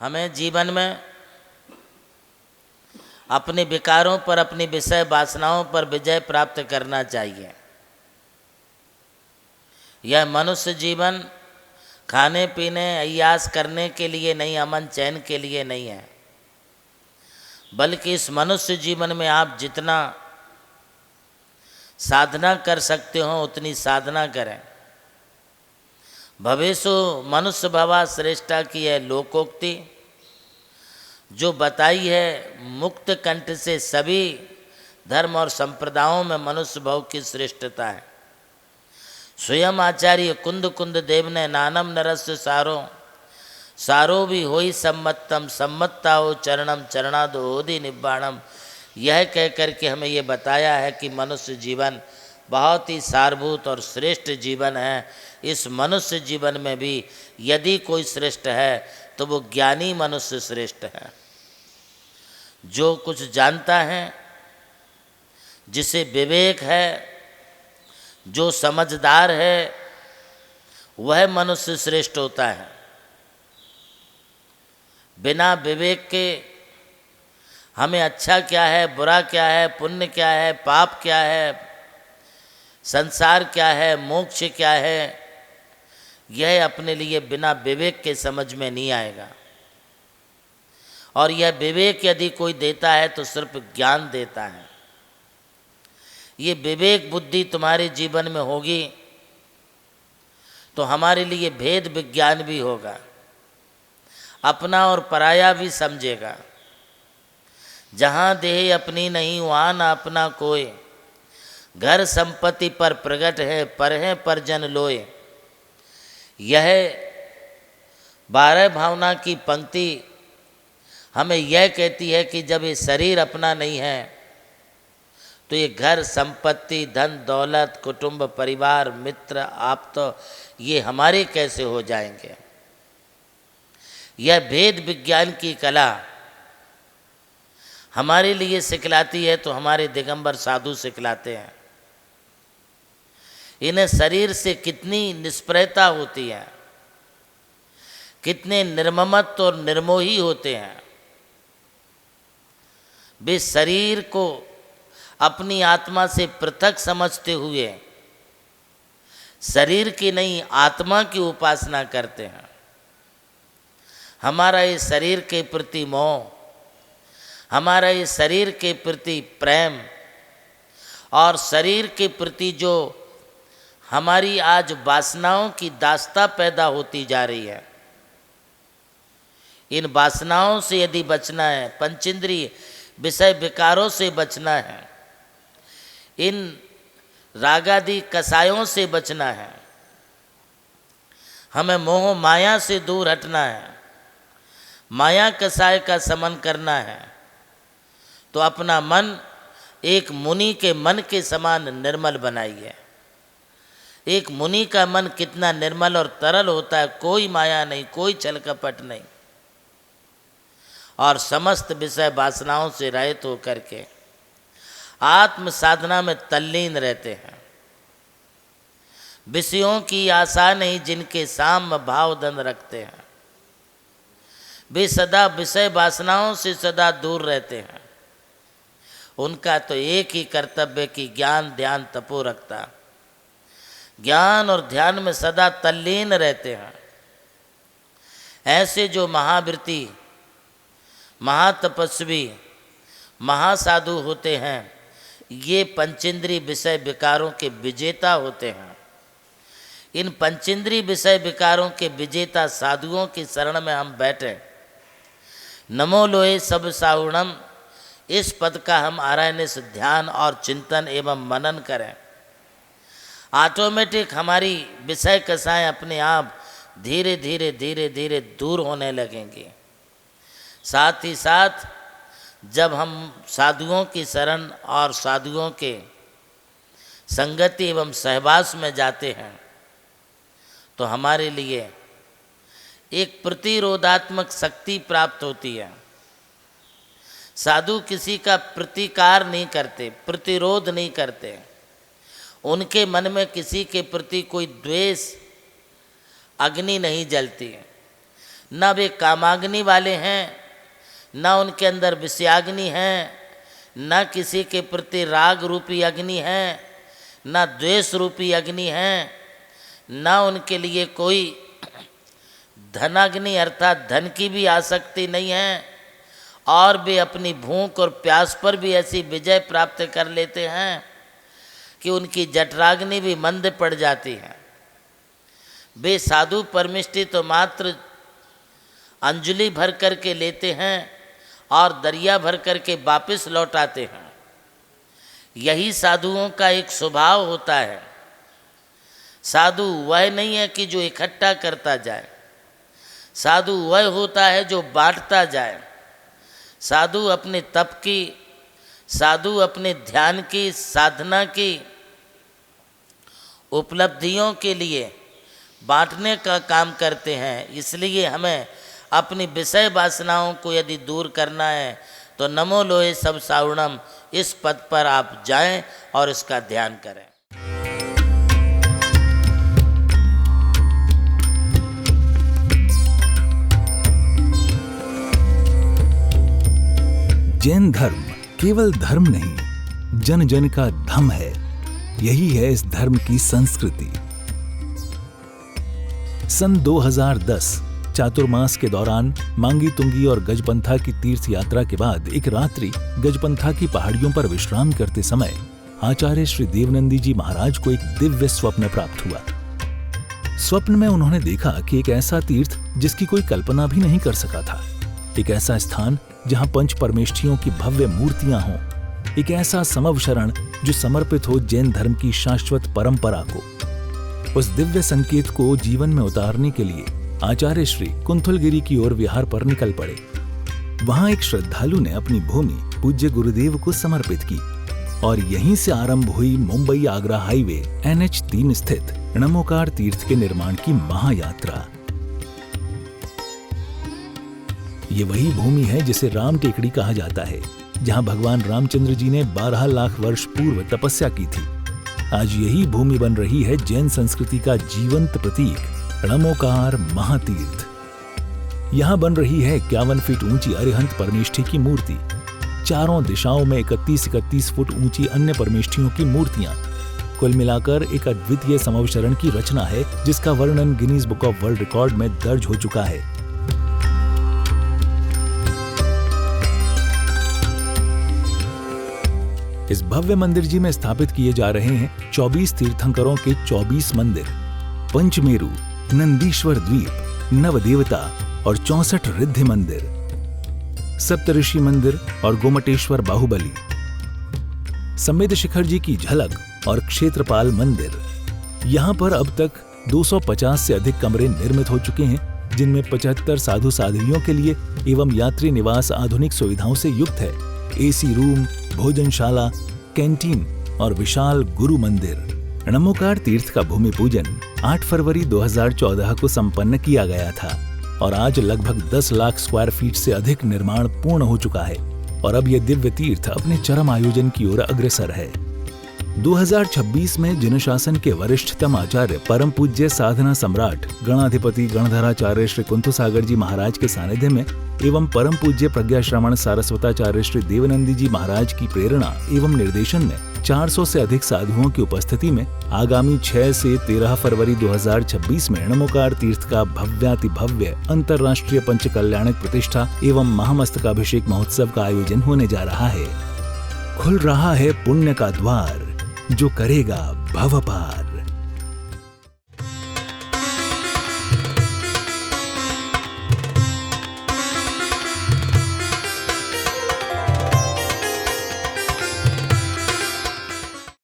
हमें जीवन में अपने विकारों पर, अपनी विषय वासनाओं पर विजय प्राप्त करना चाहिए। यह मनुष्य जीवन खाने पीने अय्यास करने के लिए नहीं, अमन चैन के लिए नहीं है, बल्कि इस मनुष्य जीवन में आप जितना साधना कर सकते हो उतनी साधना करें। भवेषु मनुष्य भवा श्रेष्ठा की है लोकोक्ति, जो बताई है मुक्त कंठ से सभी धर्म और संप्रदायों में मनुष्य भव की श्रेष्ठता है। स्वयं आचार्य कुंद कुंद देव ने नानम नरस्य सारो सारो भी होई सम्मतम सम्मत्ता हो चरणम चरणादो होदि निब्बाणम, यह कह कर के हमें ये बताया है कि मनुष्य जीवन बहुत ही सारभूत और श्रेष्ठ जीवन है। इस मनुष्य जीवन में भी यदि कोई श्रेष्ठ है तो वो ज्ञानी मनुष्य श्रेष्ठ है, जो कुछ जानता है, जिसे विवेक है, जो समझदार है, वह मनुष्य श्रेष्ठ होता है। बिना विवेक के हमें अच्छा क्या है, बुरा क्या है, पुण्य क्या है, पाप क्या है, संसार क्या है, मोक्ष क्या है, यह अपने लिए बिना विवेक के समझ में नहीं आएगा। और यह विवेक यदि कोई देता है तो सिर्फ ज्ञान देता है। ये विवेक बुद्धि तुम्हारे जीवन में होगी तो हमारे लिए भेद विज्ञान भी होगा, अपना और पराया भी समझेगा। जहाँ देह अपनी नहीं वहाँ न अपना कोय, घर संपत्ति पर प्रगट है पर है पर जन लोय। यह 12 भावना की पंक्ति हमें यह कहती है कि जब ये शरीर अपना नहीं है तो ये घर संपत्ति धन दौलत कुटुंब परिवार मित्र आप तो ये हमारे कैसे हो जाएंगे। यह भेद विज्ञान की कला हमारे लिए सिखलाती है तो हमारे दिगंबर साधु सिखलाते हैं। इन्हें शरीर से कितनी निष्प्रयता होती है, कितने निर्ममत्व और निर्मोही होते हैं। वे शरीर को अपनी आत्मा से पृथक समझते हुए शरीर की नहीं आत्मा की उपासना करते हैं। हमारा ये शरीर के प्रति मोह, हमारा ये शरीर के प्रति प्रेम और शरीर के प्रति जो हमारी आज वासनाओं की दास्ता पैदा होती जा रही है, इन वासनाओं से यदि बचना है, पंचेंद्रिय विषय विकारों से बचना है, इन रागादि कसायों से बचना है, हमें मोह माया से दूर हटना है, माया कसाय का समन करना है, तो अपना मन एक मुनि के मन के समान निर्मल बनाइए। एक मुनि का मन कितना निर्मल और तरल होता है, कोई माया नहीं, कोई छल कपट नहीं, और समस्त विषय वासनाओं से रहित होकर के आत्म साधना में तल्लीन रहते हैं। विषयों की आशा नहीं जिनके साम भाव धन रखते हैं, वे सदा विषय वासनाओं से सदा दूर रहते हैं। उनका तो एक ही कर्तव्य कि ज्ञान ध्यान तपो रखता, ज्ञान और ध्यान में सदा तल्लीन रहते हैं। ऐसे जो महावृत्ति महातपस्वी महासाधु होते हैं, ये पंचेंद्रिय विषय विकारों के विजेता होते हैं। इन पंचेंद्रिय विषय विकारों के विजेता साधुओं की शरण में हम बैठे। नमो लोहे सब साउणम, इस पद का हम आरायनिस ध्यान और चिंतन एवं मनन करें। ऑटोमेटिक हमारी विषय कसाएं अपने आप धीरे धीरे धीरे धीरे दूर होने लगेंगी। साथ ही साथ जब हम साधुओं की शरण और साधुओं के संगति एवं सहवास में जाते हैं तो हमारे लिए एक प्रतिरोधात्मक शक्ति प्राप्त होती है। साधु किसी का प्रतिकार नहीं करते, प्रतिरोध नहीं करते। उनके मन में किसी के प्रति कोई द्वेष अग्नि नहीं जलती है। न वे कामाग्नि वाले हैं, न उनके अंदर विषयाग्नि है, न किसी के प्रति राग रूपी अग्नि है, न द्वेष रूपी अग्नि है, न उनके लिए कोई धनाग्नि अर्थात धन की भी आसक्ति नहीं है, और वे अपनी भूख और प्यास पर भी ऐसी विजय प्राप्त कर लेते हैं कि उनकी जठराग्नि भी मंद पड़ जाती है। वे साधु परमिष्टि तो मात्र अंजलि भर करके लेते हैं और दरिया भर करके वापस लौटाते हैं। यही साधुओं का एक स्वभाव होता है। साधु वह नहीं है कि जो इकट्ठा करता जाए, साधु वह होता है जो बांटता जाए। साधु अपने तप की, साधु अपने ध्यान की, साधना की उपलब्धियों के लिए बांटने का काम करते हैं। इसलिए हमें अपनी विषय वासनाओं को यदि दूर करना है तो नमो लोहे सब सावणम इस पद पर आप जाएं और इसका ध्यान करें। जैन धर्म केवल धर्म नहीं, जन जन का धम है। यही है इस धर्म की संस्कृति। सन 2010 चातुर्मास के दौरान मांगी तुंगी और गजपंथा की तीर्थ यात्रा के बाद एक रात्रि गजपंथा की पहाड़ियों पर विश्राम करते समय आचार्य श्री देवनंदी जी महाराज को एक दिव्य स्वप्न प्राप्त हुआ। स्वप्न में उन्होंने देखा कि एक ऐसा तीर्थ जिसकी कोई कल्पना भी नहीं कर सका था, एक ऐसा स्थान जहां पंच परमेष्ठियों की भव्य मूर्तियां हों, एक ऐसा समव शरण जो समर्पित हो जैन धर्म की शाश्वत परंपरा को। उस दिव्य संकेत को जीवन में उतारने के लिए आचार्य श्री कुंथलगिरी की ओर विहार पर निकल पड़े। वहां एक श्रद्धालु ने अपनी भूमि पूज्य गुरुदेव को समर्पित की और यहीं से आरंभ हुई मुंबई आगरा हाईवे NH3 स्थित णमोकार तीर्थ के निर्माण की महायात्रा। ये वही भूमि है जिसे राम टेकड़ी कहा जाता है, जहां भगवान रामचंद्र जी ने 12 लाख वर्ष पूर्व तपस्या की थी। आज यही भूमि बन रही है जैन संस्कृति का जीवंत प्रतीक णमोकार महातीर्थ। यहां बन रही है 51 फीट ऊंची अरिहंत परमेष्ठी की मूर्ति, चारों दिशाओं में 31-31 फुट ऊंची अन्य परमेष्ठियों की मूर्तियां। कुल मिलाकर एक अद्वितीय समवशरण की रचना है जिसका वर्णन Guinness book of world record में दर्ज हो चुका है। इस भव्य मंदिर जी में स्थापित किए जा रहे हैं 24 तीर्थंकरों के 24 मंदिर, पंचमेरु, नंदीश्वर द्वीप, नवदेवता और 64 रिद्धि मंदिर, सप्तऋषि मंदिर और गोमटेश्वर बाहुबली, समेत शिखर जी की झलक और क्षेत्रपाल मंदिर। यहाँ पर अब तक 250 से अधिक कमरे निर्मित हो चुके हैं, जिनमें 75 साधु साध्वियों के लिए एवं यात्री निवास आधुनिक सुविधाओं से युक्त है। AC रूम, भोजनशाला, कैंटीन और विशाल गुरु मंदिर। णमोकार तीर्थ का भूमि पूजन 8 फरवरी 2014 को संपन्न किया गया था और आज लगभग 10 लाख स्क्वायर फीट से अधिक निर्माण पूर्ण हो चुका है और अब यह दिव्य तीर्थ अपने चरम आयोजन की ओर अग्रसर है। 2026 में जिन शासन के वरिष्ठतम आचार्य परम पूज्य साधना सम्राट गणाधिपति गणधराचार्य श्री कुंथुसागर जी महाराज के सानिध्य में एवं परम पूज्य प्रज्ञा श्रवण सारस्वताचार्य श्री देवनंदी जी महाराज की प्रेरणा एवं निर्देशन में 400 से अधिक साधुओं की उपस्थिति में आगामी 6 से 13 फरवरी 2026 में णमोकार तीर्थ का भव्याति भव्य अंतर्राष्ट्रीय पंचकल्याणक प्रतिष्ठा एवं महामस्तकाभिषेक महोत्सव का आयोजन होने जा रहा है। खुल रहा है पुण्य का द्वार, जो करेगा भव पार।